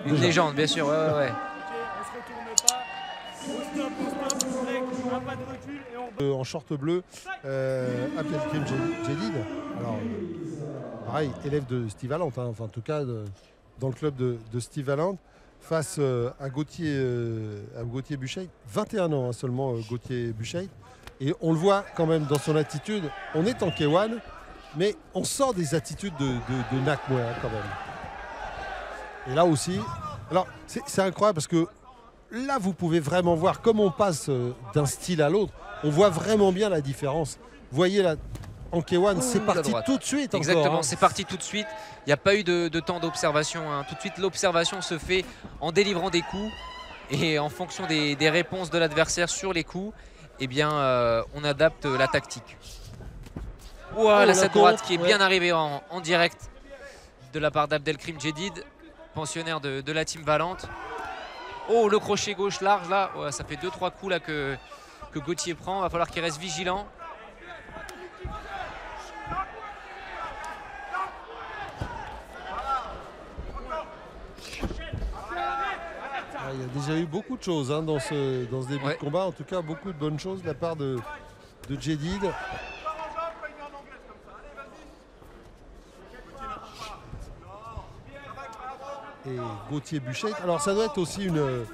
Une légende, bien sûr, ouais. En short bleu, Abdelkrim Jedid. Alors, pareil, élève de Steve Allant, hein, enfin en tout cas dans le club de Steve Allant, face à Gauthier Buchheit. 21 ans hein, seulement, Gauthier Buchheit. Et on le voit quand même dans son attitude. On est en K1, mais on sort des attitudes de Nakmoua quand même. Et là aussi, alors c'est incroyable parce que là vous pouvez vraiment voir comment on passe d'un style à l'autre. On voit vraiment bien la différence. Vous voyez là, en K1, c'est parti tout de suite. Exactement, encore, hein. C'est parti tout de suite. Il n'y a pas eu de temps d'observation. Hein. Tout de suite, l'observation se fait en délivrant des coups et en fonction des réponses de l'adversaire sur les coups. Eh bien, on adapte la tactique. Ouah, cette droite qui est bien arrivée en direct de la part d'Abdelkrim Jedid, pensionnaire de la team Valente. Oh, le crochet gauche large là, ouais, ça fait 2-3 coups là que Gauthier prend. Il va falloir qu'il reste vigilant. Il y a déjà eu beaucoup de choses hein, dans ce début de combat. En tout cas, beaucoup de bonnes choses de la part de Jedid. Et Gauthier Buchheit. Alors ça doit être aussi une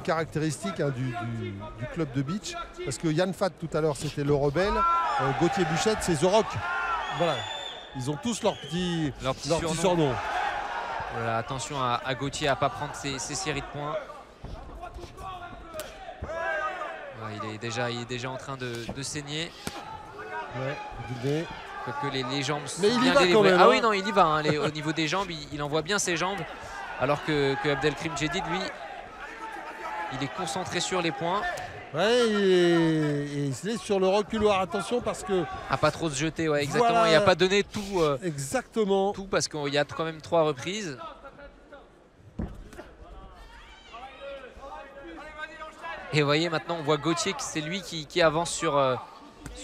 caractéristique hein, du club de beach. Parce que Yann Fat tout à l'heure c'était le rebelle. Gauthier Buchheit c'est The Rock. Voilà. Ils ont tous leur petit surnom. Voilà, attention à Gauthier à ne pas prendre ses séries de points. Ouais, il est déjà en train de saigner. Ouais, que les jambes sont mais il bien y va délivrées. quand même, ah oui, non, il y va. Hein, au niveau des jambes, il envoie bien ses jambes. Alors que Abdelkrim Jedid, lui, il est concentré sur les points. Ouais, et il est sur le reculoir. Attention parce que... À pas trop se jeter, ouais, exactement. Voilà. Il n'a pas donné tout. Exactement. Tout parce qu'il y a quand même 3 reprises. Et vous voyez, maintenant, on voit Gauthier, c'est lui qui avance sur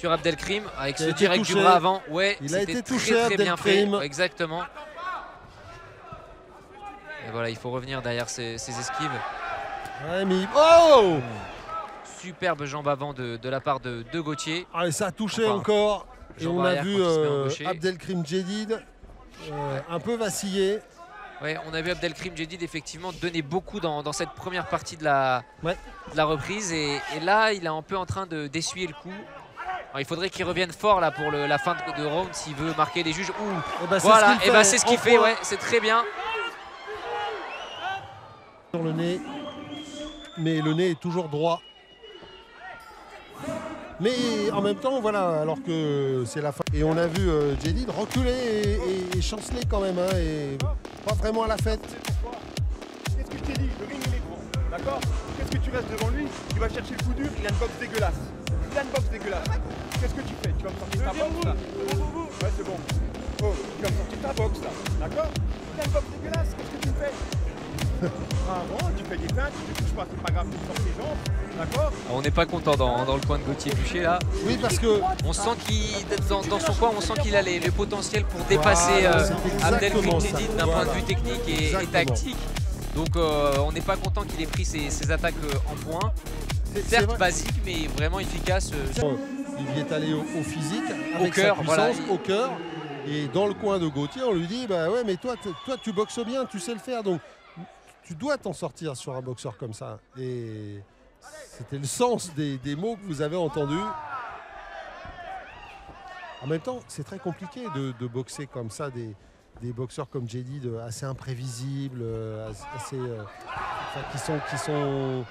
Abdelkrim avec ce direct du bras avant. Ouais, il a été touché, très bien fait. Ouais, exactement. Et voilà, il faut revenir derrière ces esquives. Ouais, mais... Oh Superbe jambe avant de la part de Gauthier. Ah, et ça a touché encore. Et on a vu Abdelkrim Jedid un peu vaciller. Ouais, on a vu Abdelkrim Jedid effectivement donner beaucoup dans cette première partie de la reprise. Et là, il est un peu en train d'essuyer le coup. Alors, il faudrait qu'il revienne fort là pour la fin de round s'il veut marquer les juges. Et bah, voilà, et bah, c'est ce qu'il fait, ouais, c'est très bien. Sur le nez, mais le nez est toujours droit. Mais en même temps, voilà, alors que c'est la fin. Et on a vu Jedid reculer et chanceler quand même, hein, et pas vraiment à la fête. Qu'est-ce que je t'ai dit? Le ring il est grand, d'accord? Qu'est-ce que tu restes devant lui? Tu vas chercher le coup dur, il a une boxe dégueulasse. Il a une boxe dégueulasse. Qu'est-ce que tu fais? Tu vas me sortir ta boxe là? Ouais, c'est bon. Oh, tu vas me sortir ta boxe là, d'accord? Il a une boxe dégueulasse, qu'est-ce que tu me fais? Ah bon, tu fais des feintes, tu ne touches pas, c'est pas grave, tu sors tes jambes, d'accord? On n'est pas content dans le coin de Gauthier Buchheit là. Oui, parce que on sent qu'il dans son coin, on sent qu'il a le potentiel pour dépasser Abdelkrim Jedid d'un point de vue technique et tactique. Donc on n'est pas content qu'il ait pris ses attaques en points. Certes basique, mais vraiment efficace. Il y est allé au physique, avec sa puissance, au cœur. Et dans le coin de Gauthier, on lui dit bah ouais, mais toi tu boxes bien, tu sais le faire, donc tu dois t'en sortir sur un boxeur comme ça. Et c'était le sens des mots que vous avez entendus. En même temps, c'est très compliqué de boxer comme ça des boxeurs comme Jedid, assez imprévisibles, qui sont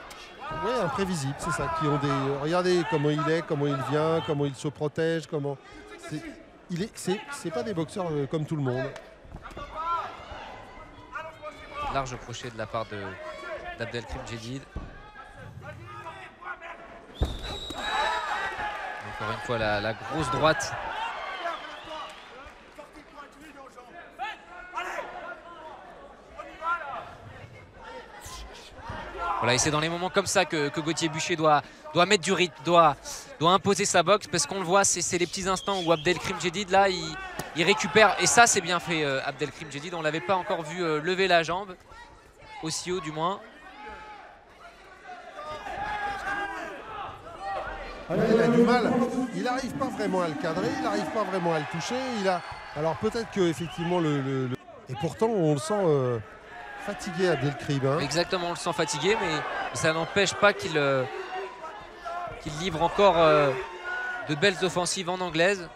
ouais, imprévisibles, c'est ça. Qui ont regardez comment il est, comment il vient, comment il se protège, comment. C'est pas des boxeurs comme tout le monde. Large crochet de la part d'Abdelkrim Jedid. Encore une fois la grosse droite. Voilà, et c'est dans les moments comme ça que Gauthier Buchheit doit mettre du rythme, doit imposer sa boxe, parce qu'on le voit, c'est les petits instants où Abdelkrim Jedid là il récupère, et ça c'est bien fait. Abdelkrim Jedid, on ne l'avait pas encore vu lever la jambe. aussi haut du moins. Il a du mal, il n'arrive pas vraiment à le cadrer, il n'arrive pas vraiment à le toucher. Alors peut-être qu'effectivement, et pourtant on le sent fatigué, Abdelkrim. Hein. Exactement, on le sent fatigué, mais ça n'empêche pas qu'il livre encore de belles offensives en anglaise.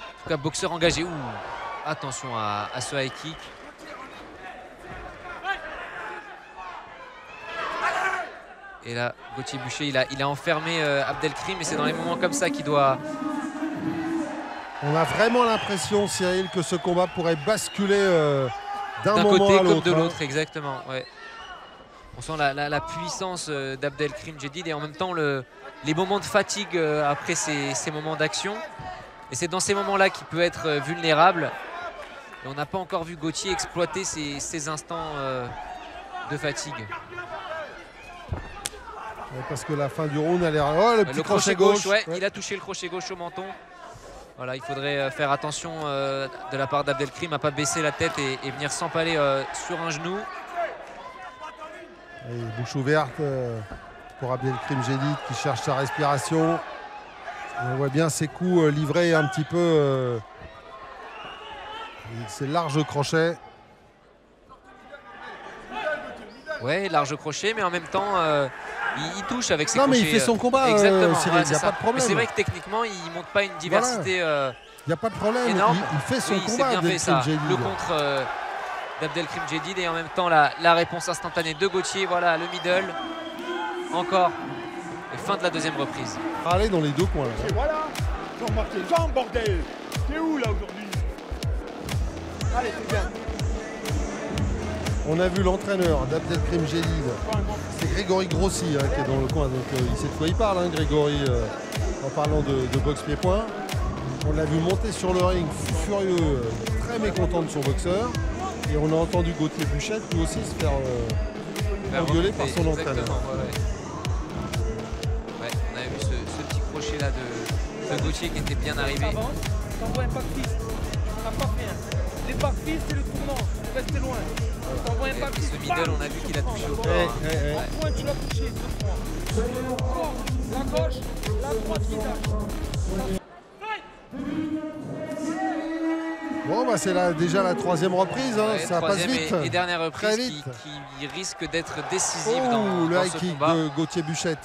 En tout cas, boxeur engagé. Ouh, attention à ce high kick. Et là, Gauthier Buchet, il a enfermé Abdelkrim, et c'est dans les moments comme ça qu'il doit... On a vraiment l'impression, Cyril, que ce combat pourrait basculer d'un moment côté à l'autre. comme de l'autre, exactement. Ouais. On sent la puissance d'Abdelkrim Djedid et en même temps les moments de fatigue après ces moments d'action. Et c'est dans ces moments-là qu'il peut être vulnérable. Et on n'a pas encore vu Gauthier exploiter ces instants de fatigue. Ouais, parce que la fin du round, elle est... Oh, le petit crochet gauche. Ouais. Il a touché le crochet gauche au menton. Voilà, il faudrait faire attention de la part d'Abdelkrim à ne pas baisser la tête et venir s'empaler sur un genou. Et bouche ouverte pour Abdelkrim Djedid qui cherche sa respiration. Et on voit bien ses coups livrés un petit peu. C'est large crochet. Ouais, large crochet, mais en même temps, il touche avec ses crochets. Non, mais il fait son combat, exactement, Cyril, il n'y a pas de problème. C'est vrai que techniquement, il ne montre pas une diversité il n'y a pas de problème, énorme. Il fait son combat, c'est bien fait ça. Djedid. Le contre d'Abdelkrim Djedid et en même temps la réponse instantanée de Gauthier. Voilà, le middle. Encore. Et fin de la deuxième reprise. Allez dans les deux coins. Là. Et voilà, j'en marque les jambes, bordel. T'es où là aujourd'hui? Allez, c'est bien. On a vu l'entraîneur d'Abdelkrim Djedid, c'est Grégory Grossi qui est dans le coin. Donc cette fois il parle, hein, Grégory, en parlant de boxe pied-point. On l'a vu monter sur le ring, furieux, très mécontent de son boxeur. Et on a entendu Gauthier Buchet lui aussi se faire engueuler par son entraîneur. Ouais, on avait vu ce petit crochet là de Gauthier qui était bien arrivé. T'envoies un back fist, tu n'as pas fait un. Les back fist c'est le tournant, restez loin. T'envoies un back fist. Ce middle, on a vu qu'il a touché au corps. En point, tu l'as touché, 2 fois. La gauche, la droite qui tâche. Bon, bah, c'est déjà la troisième reprise, hein. Ouais, ça passe vite. Et dernière reprise vite. qui risque d'être décisive Oh, dans le high ce kick combat. de Gauthier Buchet.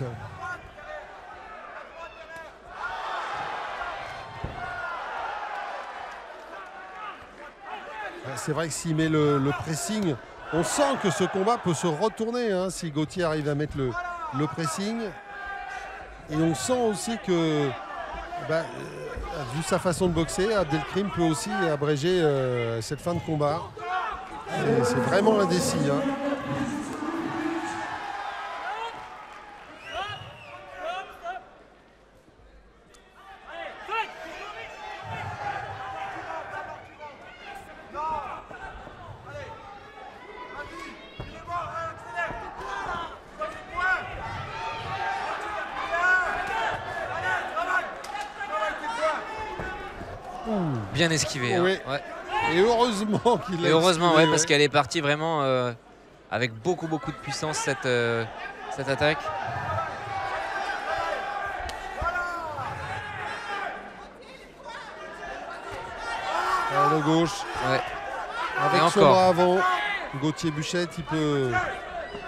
C'est vrai que s'il met le pressing, on sent que ce combat peut se retourner hein, si Gauthier arrive à mettre le pressing. Et on sent aussi que, vu sa façon de boxer, Abdelkrim peut aussi abréger cette fin de combat. C'est vraiment indécis. Hein. Bien esquivé. Oui. Hein. Ouais. Et heureusement qu'il l'a heureusement, esquivé, parce qu'elle est partie vraiment avec beaucoup de puissance cette attaque. De gauche. Ouais. Avec Et son encore. bras avant, Gauthier Buchet, il peut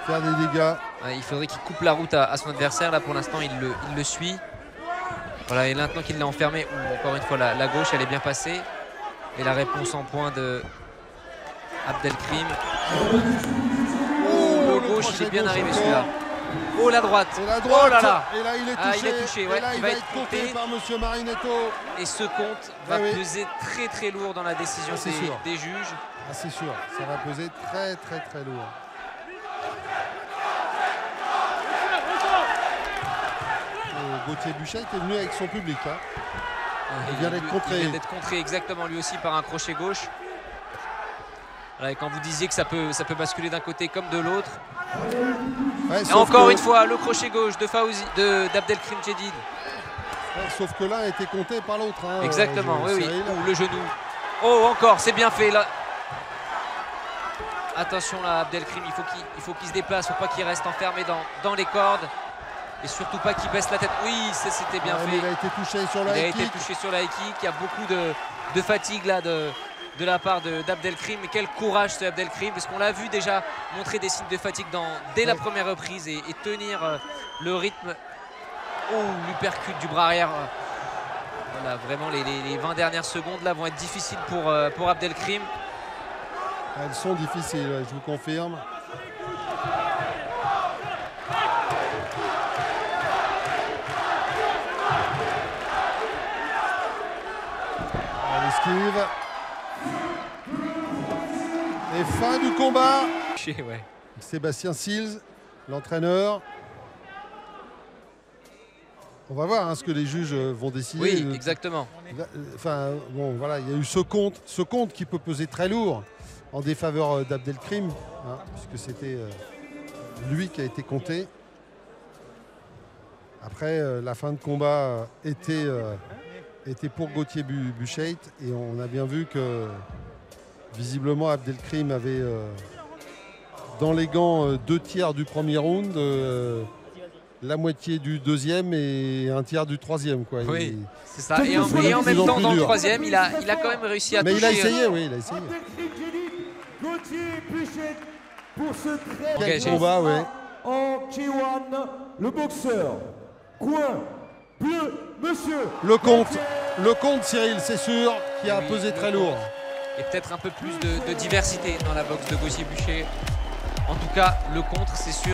faire des dégâts. Ouais, il faudrait qu'il coupe la route à son adversaire. Là, pour l'instant, il le suit. Voilà, et maintenant qu'il l'a enfermé, encore une fois, la gauche, elle est bien passée. Et la réponse en point de Abdelkrim. Oh, le gauche, il est bien arrivé celui-là. Oh, la droite. Et la droite. Oh là là. Et là, il est touché. Ah, il est touché, ouais. Et là, il va être compté compté par M. Marinetto. Et ce compte va peser très lourd dans la décision des juges. Ah, c'est sûr, ça va peser très lourd. Et Gauthier Buchet est venu avec son public. Hein. Il vient d'être contré. Il vient d'être contré exactement lui aussi par un crochet gauche. Voilà, et quand vous disiez que ça peut basculer d'un côté comme de l'autre. Ouais, et encore une fois, le crochet gauche d'Abdelkrim Djedid. Ouais, sauf que l'un a été compté par l'autre. Hein, exactement, oui. Cyril. Ou le genou. Oh, encore, c'est bien fait là. Attention là, Abdelkrim, il faut qu'il se déplace, il ne faut pas qu'il reste enfermé dans les cordes. Et surtout pas qu'il baisse la tête. Oui, ça c'était bien fait. Il a été touché sur la high kick. Il a été touché sur la high kick. Il y a beaucoup de fatigue là de la part d'Abdelkrim. Mais quel courage ce Abdelkrim, parce qu'on l'a vu déjà montrer des signes de fatigue dès la première reprise et tenir le rythme. Oh, l'uppercut du bras arrière. Voilà, vraiment les 20 dernières secondes là vont être difficiles pour Abdelkrim. Elles sont difficiles, je vous confirme. Esquive. Et fin du combat. Ouais. Sébastien Sills, l'entraîneur. On va voir ce que les juges vont décider. Oui, exactement. Enfin, bon, voilà, il y a eu ce compte qui peut peser très lourd en défaveur d'Abdelkrim, puisque c'était lui qui a été compté. Après, la fin de combat était pour Gauthier Buchheit, et on a bien vu que visiblement Abdelkrim avait dans les gants 2/3 du premier round, la moitié du deuxième et 1/3 du troisième. Quoi. Oui, c'est ça. Et en même temps, dans le troisième, il a quand même réussi à toucher. Mais il a essayé, oui, il a essayé. Gauthier Buchheit pour ce très Quel combat, ouais. En K1, le boxeur, coin bleu, monsieur. Le compte, Cyril, c'est sûr, qui a pesé très lourd. Et peut-être un peu plus de diversité dans la boxe de Gauthier Buchheit. En tout cas, le contre, c'est sûr.